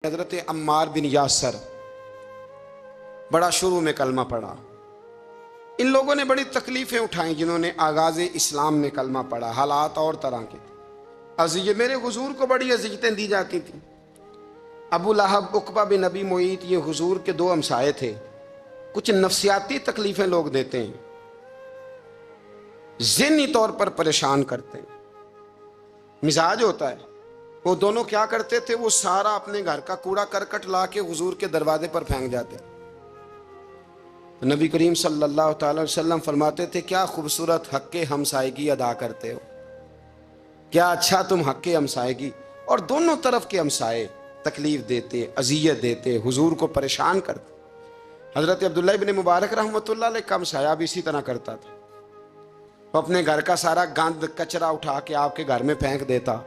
حضرت عمار بن یاسر بڑا شروع میں کلمہ پڑھا۔ ان لوگوں نے بڑی تکلیفیں اٹھائیں جنہوں نے آغاز اسلام میں کلمہ پڑھا۔ حالات اور طرح کے تھے۔ میرے حضور کو بڑی اذیتیں دی جاتی تھیں۔ ابو لہب، عقبہ بن ابی معیط، یہ حضور کے دو ہمسائے تھے۔ کچھ نفسیاتی تکلیفیں لوگ دیتے ہیں، ذہنی طور پر پریشان کرتے ہیں، مزاج ہوتا ہے۔ وہ دونوں کیا کرتے تھے؟ وہ سارا اپنے گھر کا کوڑا کرکٹ لا کے حضور کے دروازے پر پھینک جاتے۔ نبی کریم صلی اللہ تعالی وسلم فرماتے تھے، کیا خوبصورت حق ہمسائیگی ادا کرتے ہو، کیا اچھا تم حق ہمسائیگی۔ اور دونوں طرف کے ہمسائے تکلیف دیتے، اذیت دیتے، حضور کو پریشان کرتے۔ حضرت عبداللہ ابن مبارک رحمۃ اللہ علیہ کا ہمسایہ بھی اسی طرح کرتا تھا۔ وہ اپنے گھر کا سارا گند کچرا اٹھا کے آپ کے گھر میں پھینک دیتا۔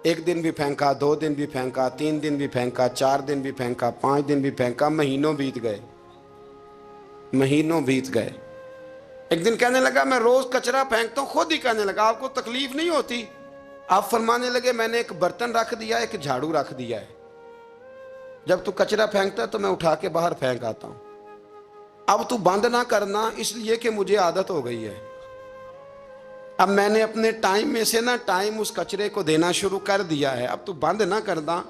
ایک دن بھی پھینکا، 2 دن بھی پھینکا، 3 دن بھی پھینکا، 4 دن بھی پھینکا، 5 دن بھی پھینکا، مہینوں بیت گئے، مہینوں بیت گئے۔ ایک دن کہنے لگا میں روز کچرا پھینکتا ہوں۔ خود ہی کہنے لگا آپ کو تکلیف نہیں ہوتی؟ آپ فرمانے لگے میں نے ایک برتن رکھ دیا، ایک جھاڑو رکھ دیا ہے، جب تو کچرا پھینکتا ہے تو میں اٹھا کے باہر پھینک آتا ہوں۔ اب تو بند نہ کرنا، اس لیے کہ مجھے عادت ہو گئی ہے۔ اب میں نے اپنے ٹائم میں سے ٹائم اس کچرے کو دینا شروع کر دیا ہے، اب تو بند نہ کرنا،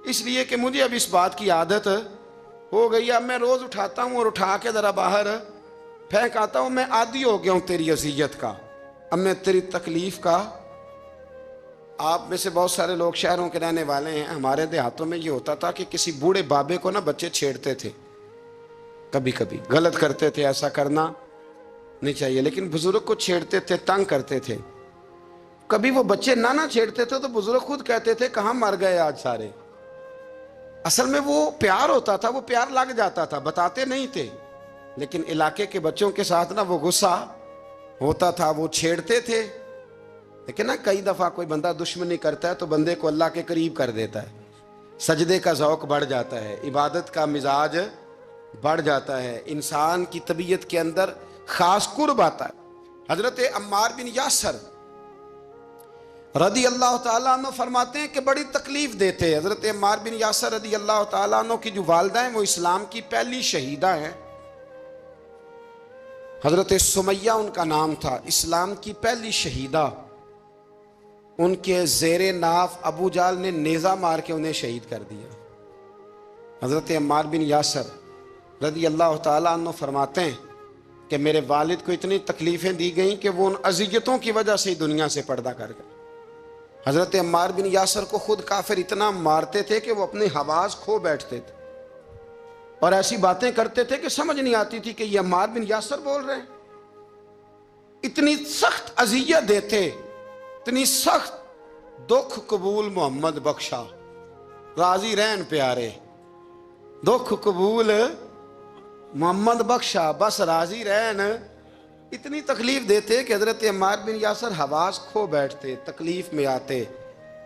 اس لیے کہ مجھے اب اس بات کی عادت ہو گئی ہے۔ اب میں روز اٹھاتا ہوں اور اٹھا کے ذرا باہر پھینک آتا ہوں۔ میں عادی ہو گیا ہوں تیری اذیت کا، اب میں تیری تکلیف کا۔ آپ میں سے بہت سارے لوگ شہروں کے رہنے والے ہیں، ہمارے دیہاتوں میں یہ ہوتا تھا کہ کسی بوڑھے بابے کو بچے چھیڑتے تھے، کبھی کبھی غلط کرتے تھے، ایسا کرنا نہیں چاہیے، لیکن بزرگ کو چھیڑتے تھے، تنگ کرتے تھے۔ کبھی وہ بچے نہ چھیڑتے تھے تو بزرگ خود کہتے تھے کہاں مر گئے آج سارے۔ اصل میں وہ پیار ہوتا تھا، وہ پیار لگ جاتا تھا، بتاتے نہیں تھے، لیکن علاقے کے بچوں کے ساتھ وہ غصہ ہوتا تھا، وہ چھیڑتے تھے۔ لیکن کئی دفعہ کوئی بندہ دشمنی کرتا ہے تو بندے کو اللہ کے قریب کر دیتا ہے، سجدے کا ذوق بڑھ جاتا ہے، عبادت کا مزاج بڑھ جاتا ہے، انسان کی طبیعت کے اندر خاص قرب آتا ہے۔ حضرت عمار بن یاسر رضی اللہ تعالیٰ عنہ فرماتے ہیں کہ بڑی تکلیف دیتے۔ حضرت عمار بن یاسر رضی اللہ تعالیٰ عنہ کی جو والدہ ہیں وہ اسلام کی پہلی شہیدہ ہیں۔ حضرت سمیہ ان کا نام تھا، اسلام کی پہلی شہیدہ۔ ان کے زیر ناف ابو جہل نے نیزہ مار کے انہیں شہید کر دیا۔ حضرت عمار بن یاسر رضی اللہ تعالیٰ عنہ فرماتے ہیں کہ میرے والد کو اتنی تکلیفیں دی گئیں کہ وہ ان اذیتوں کی وجہ سے دنیا سے پردہ کر گئے۔ حضرت عمار بن یاسر کو خود کافر اتنا مارتے تھے کہ وہ اپنے حواس کھو بیٹھتے تھے اور ایسی باتیں کرتے تھے کہ سمجھ نہیں آتی تھی کہ یہ عمار بن یاسر بول رہے ہیں۔ اتنی سخت اذیت دیتے، اتنی سخت۔ دکھ قبول محمد بخشا، راضی رہن پیارے، دکھ قبول محمد بخشا، بس راضی رہن۔ اتنی تکلیف دیتے کہ حضرت عمار بن یاسر حواس کھو بیٹھتے، تکلیف میں آتے،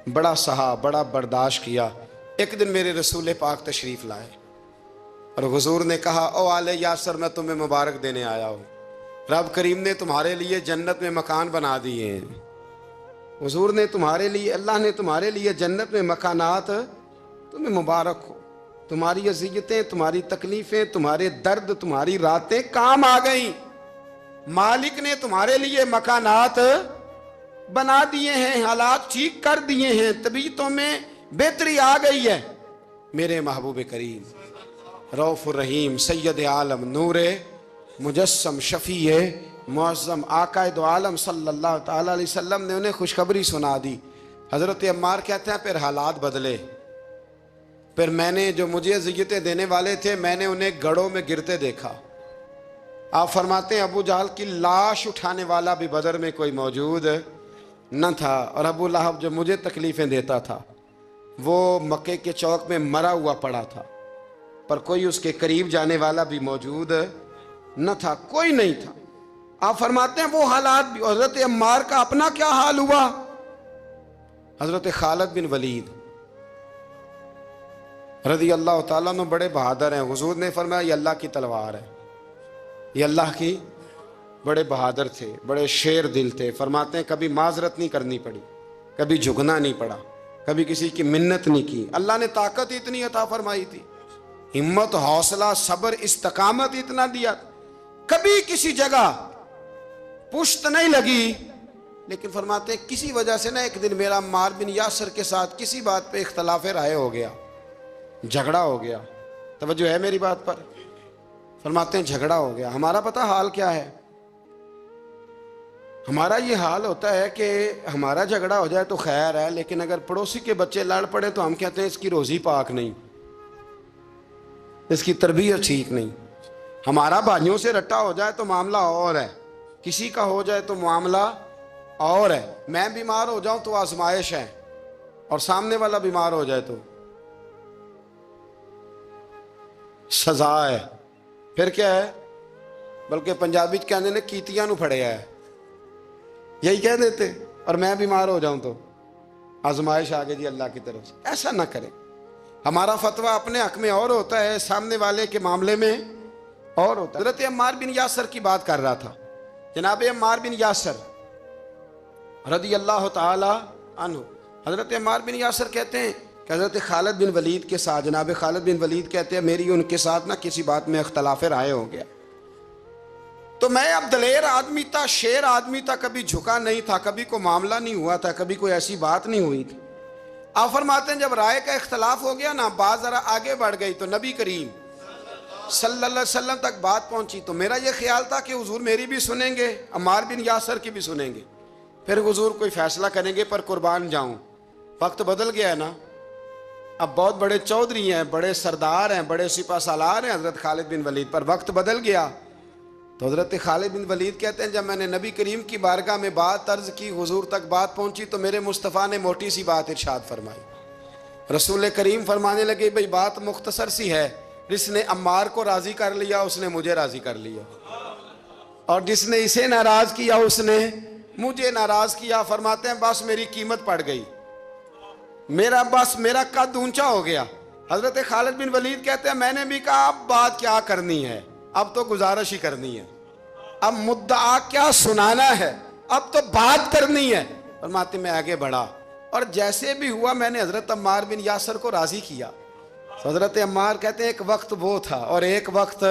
بڑا سہا، بڑا برداشت کیا۔ ایک دن میرے رسول پاک تشریف لائے اور حضور نے کہا او آل یاسر میں تمہیں مبارک دینے آیا ہوں، رب کریم نے تمہارے لیے جنت میں مکان بنا دیے ہیں۔ حضور نے تمہارے لیے، اللہ نے تمہارے لیے جنت میں مکانات، تمہیں مبارک ہو۔ تمہاری اذیتیں، تمہاری تکلیفیں، تمہارے درد، تمہاری راتیں کام آ گئیں۔ مالک نے تمہارے لیے مکانات بنا دیے ہیں، حالات ٹھیک کر دیے ہیں، طبیعتوں میں بہتری آ گئی ہے۔ میرے محبوب کریم رؤوف الرحیم سید عالم نور مجسم شفیع معظم آقا دو عالم صلی اللہ تعالی علیہ وسلم نے انہیں خوشخبری سنا دی۔ حضرت عمار کہتے ہیں پھر حالات بدلے، پھر میں نے جو مجھے اذیتیں دینے والے تھے میں نے انہیں گڑھوں میں گرتے دیکھا۔ آپ فرماتے ہیں ابو جہل کی لاش اٹھانے والا بھی بدر میں کوئی موجود نہ تھا، اور ابو لہب جو مجھے تکلیفیں دیتا تھا وہ مکے کے چوک میں مرا ہوا پڑا تھا، پر کوئی اس کے قریب جانے والا بھی موجود نہ تھا، کوئی نہیں تھا۔ آپ فرماتے ہیں وہ حالات بھی۔ حضرت عمار کا اپنا کیا حال ہوا؟ حضرت خالد بن ولید رضی اللہ تعالیٰ عنہ بڑے بہادر ہیں۔ حضور نے فرمایا یہ اللہ کی تلوار ہے، یہ اللہ کی، بڑے بہادر تھے، بڑے شیر دل تھے۔ فرماتے ہیں کبھی معذرت نہیں کرنی پڑی، کبھی جھکنا نہیں پڑا، کبھی کسی کی منت نہیں کی. اللہ نے طاقت اتنی عطا فرمائی تھی, ہمت, حوصلہ, صبر, استقامت اتنا دیا, کبھی کسی جگہ پشت نہیں لگی. لیکن فرماتے ہیں کسی وجہ سے نا ایک دن میرا عمار بن یاسر کے ساتھ کسی بات پہ اختلاف رائے ہو گیا, جھگڑا ہو گیا. توجہ ہے میری بات پر؟ فرماتے ہیں جھگڑا ہو گیا. ہمارا پتہ حال کیا ہے؟ ہمارا یہ حال ہوتا ہے کہ ہمارا جھگڑا ہو جائے تو خیر ہے, لیکن اگر پڑوسی کے بچے لڑ پڑے تو ہم کہتے ہیں اس کی روزی پاک نہیں, اس کی تربیت ٹھیک نہیں. ہمارا بھائیوں سے رٹا ہو جائے تو معاملہ اور ہے, کسی کا ہو جائے تو معاملہ اور ہے. میں بیمار ہو جاؤں تو آزمائش ہے, اور سامنے والا بیمار ہو جائے تو سزا ہے. پھر کیا ہے؟ بلکہ پنجابی کہنے نے کیتیاں نو پھڑیا ہے, یہی کہہ دیتے. اور میں بیمار ہو جاؤں تو آزمائش آگے جی اللہ کی طرف سے. ایسا نہ کریں. ہمارا فتویٰ اپنے حق میں اور ہوتا ہے, سامنے والے کے معاملے میں اور ہوتا ہے. حضرت عمار بن یاسر کی بات کر رہا تھا. جناب عمار بن یاسر رضی اللہ تعالی عنہ, حضرت عمار بن یاسر کہتے ہیں کہ حضرت خالد بن ولید کے ساتھ, جناب خالد بن ولید کہتے ہیں میری ان کے ساتھ نہ کسی بات میں اختلاف رائے ہو گیا. تو میں اب دلیر آدمی تھا, شیر آدمی تھا, کبھی جھکا نہیں تھا, کبھی کوئی معاملہ نہیں ہوا تھا, کبھی کوئی ایسی بات نہیں ہوئی تھی. آپ فرماتے ہیں جب رائے کا اختلاف ہو گیا نا, بات ذرا آگے بڑھ گئی تو نبی کریم صلی اللہ علیہ وسلم تک بات پہنچی. تو میرا یہ خیال تھا کہ حضور میری بھی سنیں گے, عمار بن یاسر کی بھی سنیں گے, پھر حضور کوئی فیصلہ کریں گے. پر قربان جاؤں, وقت بدل گیا ہے نا. اب بہت بڑے چودھری ہیں, بڑے سردار ہیں, بڑے سپہ سالار ہیں حضرت خالد بن ولید, پر وقت بدل گیا. تو حضرت خالد بن ولید کہتے ہیں جب میں نے نبی کریم کی بارگاہ میں بات عرض کی, حضور تک بات پہنچی, تو میرے مصطفیٰ نے موٹی سی بات ارشاد فرمائی. رسول کریم فرمانے لگے بھئی بات مختصر سی ہے, جس نے عمار کو راضی کر لیا اس نے مجھے راضی کر لیا, اور جس نے اسے ناراض کیا اس نے مجھے ناراض کیا. فرماتے ہیں بس میری قیمت پڑ گئی, میرا قد اونچا ہو گیا. حضرت خالد بن ولید کہتے ہیں میں نے بھی کہا اب بات کیا کرنی ہے, اب تو گزارش ہی کرنی ہے, اب مدعا کیا سنانا ہے, اب تو بات کرنی ہے. فرماتے میں آگے بڑھا, اور جیسے بھی ہوا میں نے حضرت عمار بن یاسر کو راضی کیا. حضرت عمار کہتے ہیں ایک وقت وہ تھا اور ایک وقت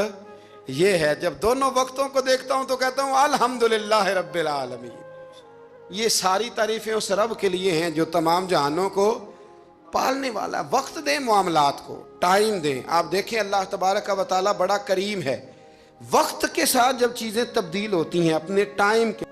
یہ ہے, جب دونوں وقتوں کو دیکھتا ہوں تو کہتا ہوں الحمدللہ رب العالمین. یہ ساری تعریفیں اس رب کے لیے ہیں جو تمام جہانوں کو پالنے والا ہے. وقت دیں معاملات کو, ٹائم دیں. آپ دیکھیں اللہ تبارک و تعالی بڑا کریم ہے, وقت کے ساتھ جب چیزیں تبدیل ہوتی ہیں اپنے ٹائم کے